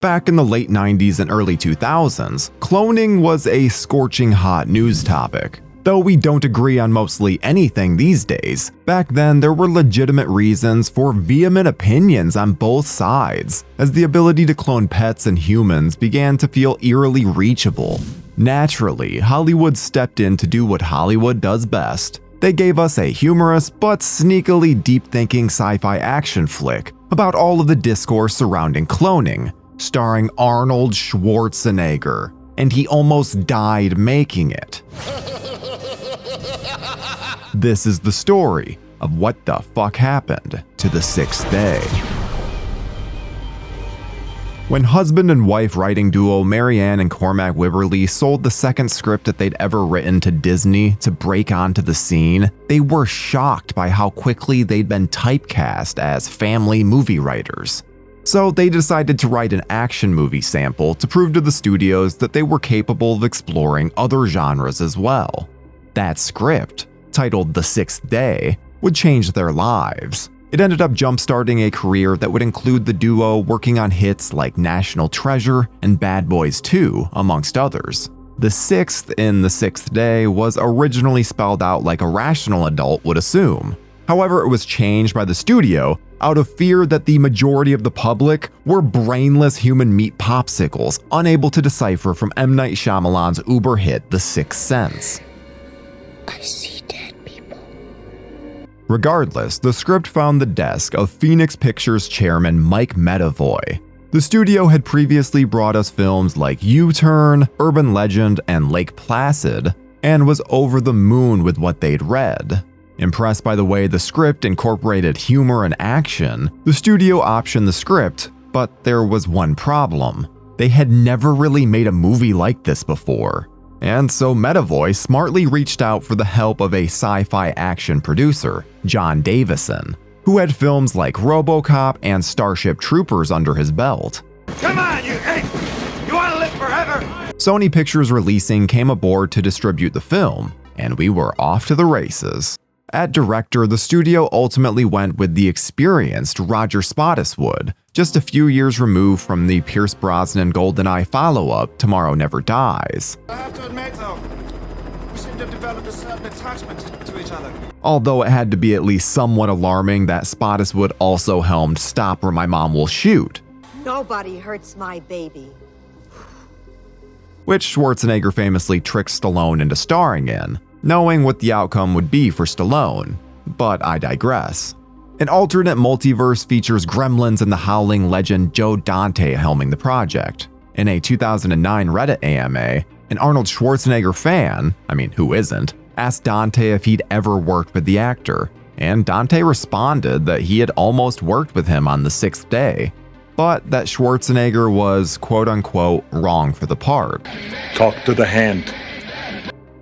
Back in the late 90s and early 2000s, cloning was a scorching hot news topic. Though we don't agree on mostly anything these days, back then there were legitimate reasons for vehement opinions on both sides, as the ability to clone pets and humans began to feel eerily reachable. Naturally, Hollywood stepped in to do what Hollywood does best. They gave us a humorous but sneakily deep-thinking sci-fi action flick about all of the discourse surrounding cloning, starring Arnold Schwarzenegger, and he almost died making it. This is the story of what the fuck happened to the sixth day. When husband and wife writing duo Marianne and Cormac Wibberley sold the second script that they'd ever written to Disney to break onto the scene, they were shocked by how quickly they'd been typecast as family movie writers. So they decided to write an action movie sample to prove to the studios that they were capable of exploring other genres as well. That script, titled The Sixth Day, would change their lives. It ended up jump-starting a career that would include the duo working on hits like National Treasure and Bad Boys 2, amongst others. The sixth in The Sixth Day was originally spelled out like a rational adult would assume. However, it was changed by the studio out of fear that the majority of the public were brainless human meat popsicles unable to decipher from M. Night Shyamalan's uber hit The Sixth Sense. I see dead people. Regardless, the script found the desk of Phoenix Pictures chairman Mike Medavoy. The studio had previously brought us films like U-Turn, Urban Legend, and Lake Placid, and was over the moon with what they'd read. Impressed by the way the script incorporated humor and action, the studio optioned the script, but there was one problem. They had never really made a movie like this before. And so Medavoy smartly reached out for the help of a sci-fi action producer, John Davison, who had films like RoboCop and Starship Troopers under his belt. Come on, you ape! You want to live forever? Sony Pictures Releasing came aboard to distribute the film, and we were off to the races. At director, the studio ultimately went with the experienced Roger Spottiswoode, just a few years removed from the Pierce Brosnan GoldenEye follow-up Tomorrow Never Dies. I have to admit, though, we seem to have developed a certain attachment to each other. Although it had to be at least somewhat alarming that Spottiswoode also helmed Stop or My Mom Will Shoot, Nobody hurts my baby. which Schwarzenegger famously tricked Stallone into starring in, knowing what the outcome would be for Stallone. But I digress. An alternate multiverse features Gremlins and the Howling legend Joe Dante helming the project. In a 2009 Reddit AMA, an Arnold Schwarzenegger fan, who isn't, asked Dante if he'd ever worked with the actor, and Dante responded that he had almost worked with him on The Sixth Day, but that Schwarzenegger was quote-unquote wrong for the part. Talk to the hand.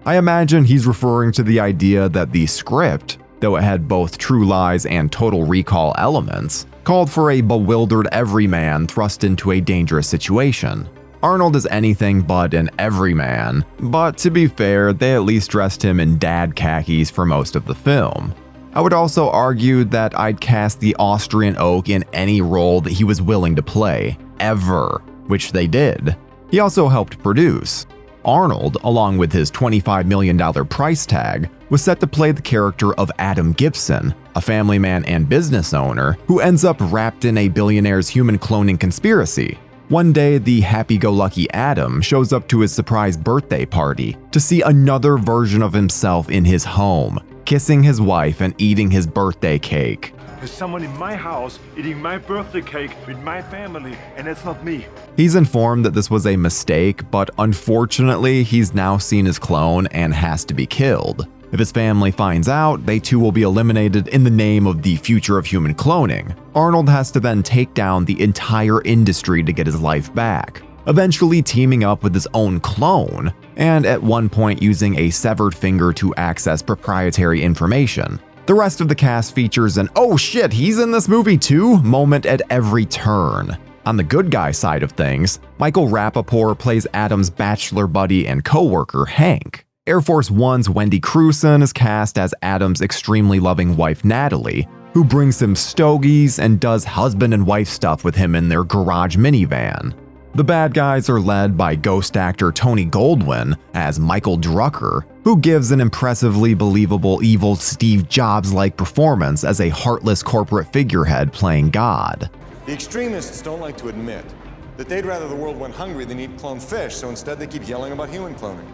I imagine he's referring to the idea that the script, though it had both True Lies and Total Recall elements, called for a bewildered everyman thrust into a dangerous situation. Arnold is anything but an everyman, but to be fair, they at least dressed him in dad khakis for most of the film. I would also argue that I'd cast the Austrian oak in any role that he was willing to play, ever, which they did. He also helped produce. Arnold, along with his $25 million price tag, was set to play the character of Adam Gibson, a family man and business owner who ends up wrapped in a billionaire's human cloning conspiracy. One day, the happy-go-lucky Adam shows up to his surprise birthday party to see another version of himself in his home, kissing his wife and eating his birthday cake. There's someone in my house eating my birthday cake with my family, and it's not me. He's informed that this was a mistake, but unfortunately, he's now seen his clone and has to be killed. If his family finds out, they too will be eliminated in the name of the future of human cloning. Arnold has to then take down the entire industry to get his life back, eventually teaming up with his own clone, and at one point using a severed finger to access proprietary information. The rest of the cast features an "oh shit, he's in this movie too" moment at every turn. On the good guy side of things, Michael Rapaport plays Adam's bachelor buddy and co-worker Hank. Air Force One's Wendy Crewson is cast as Adam's extremely loving wife Natalie, who brings him stogies and does husband and wife stuff with him in their garage minivan. The bad guys are led by ghost actor Tony Goldwyn as Michael Drucker, who gives an impressively believable evil Steve Jobs-like performance as a heartless corporate figurehead playing God. The extremists don't like to admit that they'd rather the world went hungry than eat cloned fish, so instead they keep yelling about human cloning.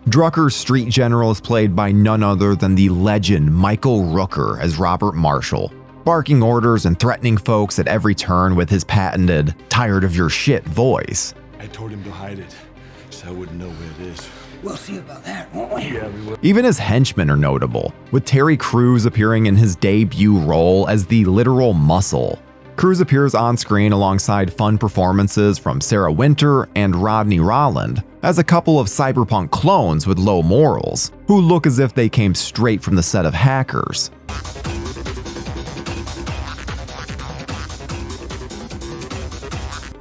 Drucker's street general is played by none other than the legend Michael Rooker as Robert Marshall, barking orders and threatening folks at every turn with his patented, tired of your shit voice. I told him to hide it, so I wouldn't know where it is. We'll see about that, won't we? Yeah, we will. Even his henchmen are notable, with Terry Crews appearing in his debut role as the literal muscle. Crews appears on screen alongside fun performances from Sarah Winter and Rodney Rolland as a couple of cyberpunk clones with low morals, who look as if they came straight from the set of Hackers.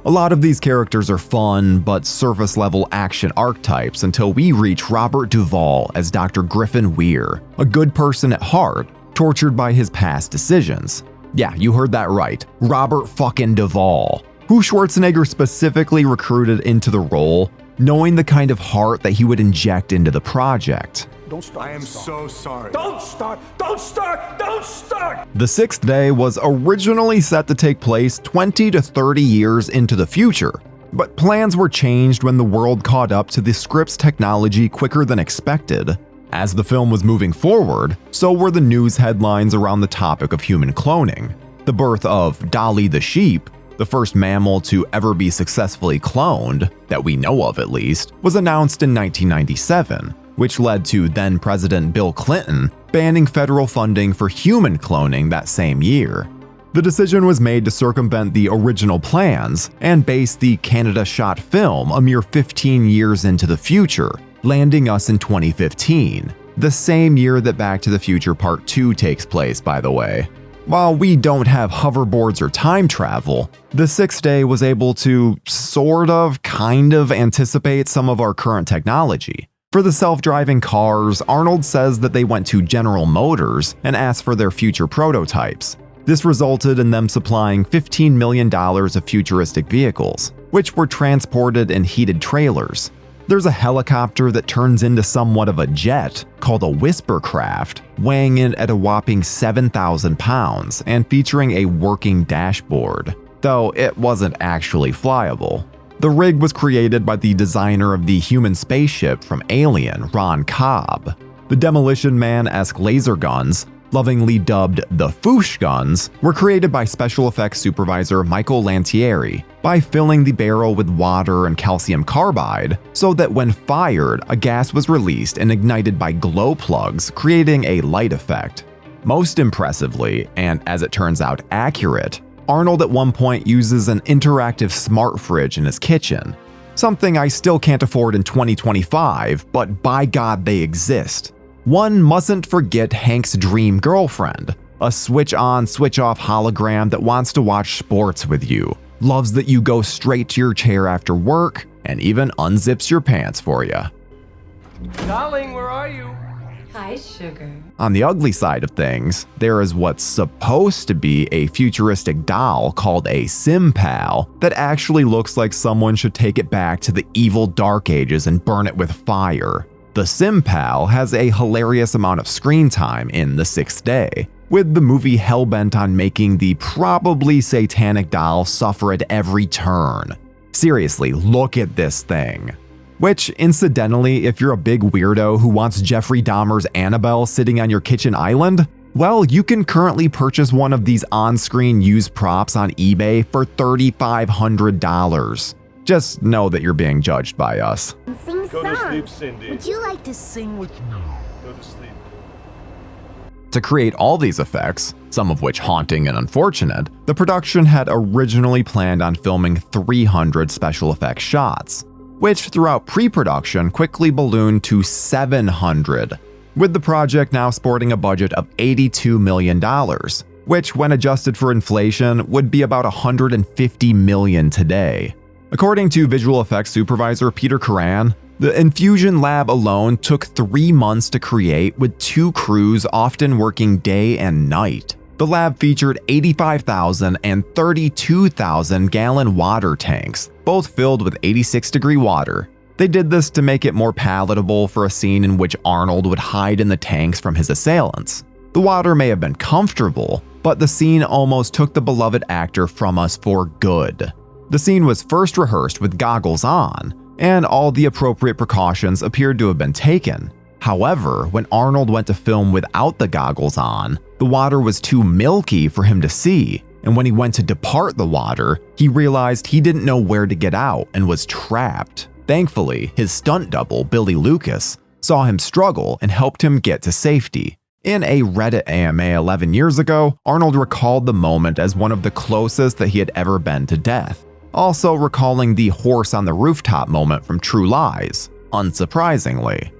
A lot of these characters are fun, but surface-level action archetypes until we reach Robert Duvall as Dr. Griffin Weir, a good person at heart, tortured by his past decisions. Yeah, you heard that right, Robert fucking Duvall, who Schwarzenegger specifically recruited into the role, knowing the kind of heart that he would inject into the project. Don't start. I am so sorry. Don't start! Don't start! Don't start! The Sixth Day was originally set to take place 20 to 30 years into the future, but plans were changed when the world caught up to the script's technology quicker than expected. As the film was moving forward, so were the news headlines around the topic of human cloning. The birth of Dolly the sheep, the first mammal to ever be successfully cloned, that we know of at least, was announced in 1997, which led to then-President Bill Clinton banning federal funding for human cloning that same year. The decision was made to circumvent the original plans and base the Canada shot film a mere 15 years into the future, landing us in 2015, the same year that Back to the Future Part 2 takes place, by the way. While we don't have hoverboards or time travel, the Sixth Day was able to kind of anticipate some of our current technology. For the self-driving cars, Arnold says that they went to General Motors and asked for their future prototypes. This resulted in them supplying $15 million of futuristic vehicles, which were transported in heated trailers. There's a helicopter that turns into somewhat of a jet called a Whispercraft, weighing in at a whopping 7,000 pounds and featuring a working dashboard, though it wasn't actually flyable. The rig was created by the designer of the human spaceship from Alien, Ron Cobb. The Demolition Man-esque laser guns, lovingly dubbed the Foosh guns, were created by special effects supervisor Michael Lantieri by filling the barrel with water and calcium carbide so that when fired, a gas was released and ignited by glow plugs, creating a light effect. Most impressively, and as it turns out accurate, Arnold at one point uses an interactive smart fridge in his kitchen. Something I still can't afford in 2025, but by God they exist. One mustn't forget Hank's dream girlfriend, a switch-on, switch-off hologram that wants to watch sports with you, loves that you go straight to your chair after work, and even unzips your pants for you. Darling, where are you? Hi, sugar. On the ugly side of things, there is what's supposed to be a futuristic doll called a SimPal that actually looks like someone should take it back to the evil Dark Ages and burn it with fire. The SimPal has a hilarious amount of screen time in The Sixth Day, with the movie hellbent on making the probably satanic doll suffer at every turn. Seriously, look at this thing. Which, incidentally, if you're a big weirdo who wants Jeffrey Dahmer's Annabelle sitting on your kitchen island, well, you can currently purchase one of these on-screen used props on eBay for $3,500. Just know that you're being judged by us. Sing Go to sleep, Cindy. Would you like to sing with me? Go to sleep. To create all these effects, some of which haunting and unfortunate, the production had originally planned on filming 300 special effects shots, which throughout pre-production quickly ballooned to 700, with the project now sporting a budget of $82 million, which when adjusted for inflation would be about $150 million today. According to visual effects supervisor Peter Curran, the Infusion Lab alone took 3 months to create, with 2 crews often working day and night. The lab featured 85,000 and 32,000 gallon water tanks both filled with 86-degree water. They did this to make it more palatable for a scene in which Arnold would hide in the tanks from his assailants. The water may have been comfortable, but the scene almost took the beloved actor from us for good. The scene was first rehearsed with goggles on, and all the appropriate precautions appeared to have been taken. However, when Arnold went to film without the goggles on, the water was too milky for him to see, and when he went to depart the water, he realized he didn't know where to get out and was trapped. Thankfully, his stunt double, Billy Lucas, saw him struggle and helped him get to safety. In a Reddit AMA 11 years ago, Arnold recalled the moment as one of the closest that he had ever been to death, also recalling the horse on the rooftop moment from True Lies, unsurprisingly.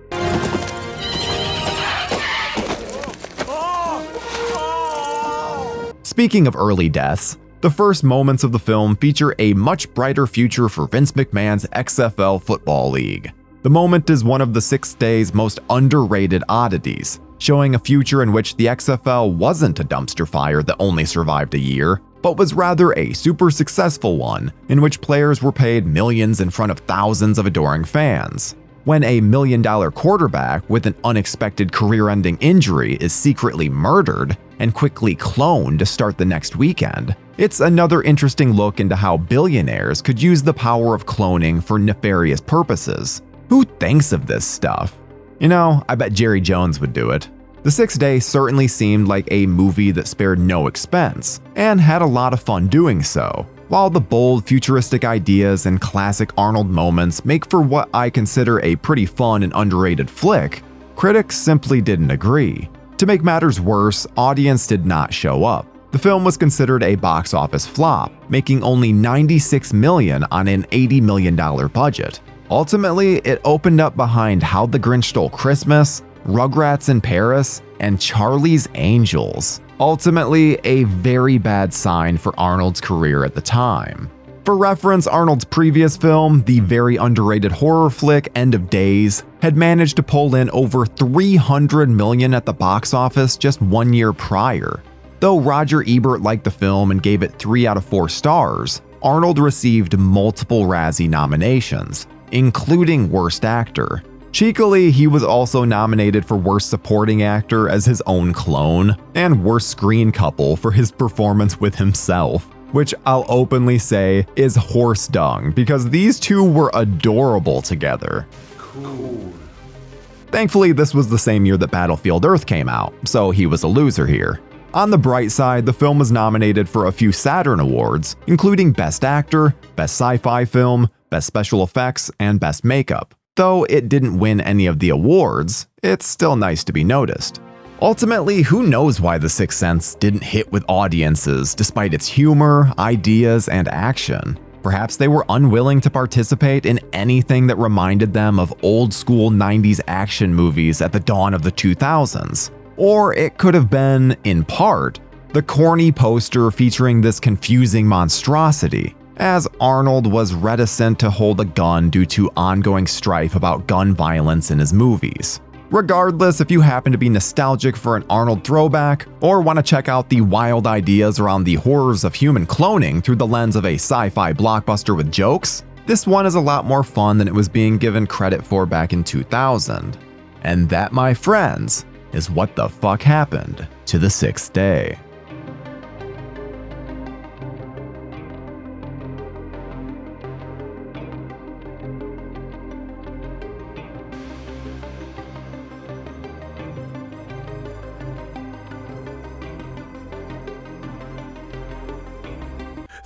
Speaking of early deaths, the first moments of the film feature a much brighter future for Vince McMahon's XFL Football League. The moment is one of the 6 days' most underrated oddities, showing a future in which the XFL wasn't a dumpster fire that only survived a year, but was rather a super successful one in which players were paid millions in front of thousands of adoring fans. When a $1 million quarterback with an unexpected career-ending injury is secretly murdered and quickly cloned to start the next weekend, it's another interesting look into how billionaires could use the power of cloning for nefarious purposes. Who thinks of this stuff? You know, I bet Jerry Jones would do it. The 6th Day certainly seemed like a movie that spared no expense, and had a lot of fun doing so. While the bold, futuristic ideas and classic Arnold moments make for what I consider a pretty fun and underrated flick, critics simply didn't agree. To make matters worse, audience did not show up. The film was considered a box office flop, making only $96 million on an $80 million budget. Ultimately, it opened up behind How the Grinch Stole Christmas, Rugrats in Paris, and Charlie's Angels. Ultimately, a very bad sign for Arnold's career at the time. For reference, Arnold's previous film, the very underrated horror flick End of Days, had managed to pull in over $300 million at the box office just 1 year prior. Though Roger Ebert liked the film and gave it 3 out of 4 stars, Arnold received multiple Razzie nominations, including Worst Actor. Cheekily, he was also nominated for Worst Supporting Actor as his own clone, and Worst Screen Couple for his performance with himself, which I'll openly say is horse dung because these two were adorable together. Cool. Thankfully, this was the same year that Battlefield Earth came out, so he was a loser here. On the bright side, the film was nominated for a few Saturn Awards, including Best Actor, Best Sci-Fi Film, Best Special Effects, and Best Makeup. Though it didn't win any of the awards, it's still nice to be noticed. Ultimately, who knows why The Sixth Sense didn't hit with audiences despite its humor, ideas, and action. Perhaps they were unwilling to participate in anything that reminded them of old-school 90s action movies at the dawn of the 2000s. Or it could have been, in part, the corny poster featuring this confusing monstrosity, as Arnold was reticent to hold a gun due to ongoing strife about gun violence in his movies. Regardless, if you happen to be nostalgic for an Arnold throwback, or want to check out the wild ideas around the horrors of human cloning through the lens of a sci-fi blockbuster with jokes, this one is a lot more fun than it was being given credit for back in 2000. And that, my friends, is what the fuck happened to The Sixth Day.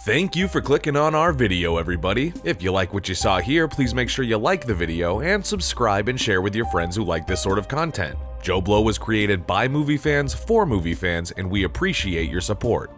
Thank you for clicking on our video, everybody. If you like what you saw here, please make sure you like the video and subscribe and share with your friends who like this sort of content. JoBlo was created by movie fans for movie fans, and we appreciate your support.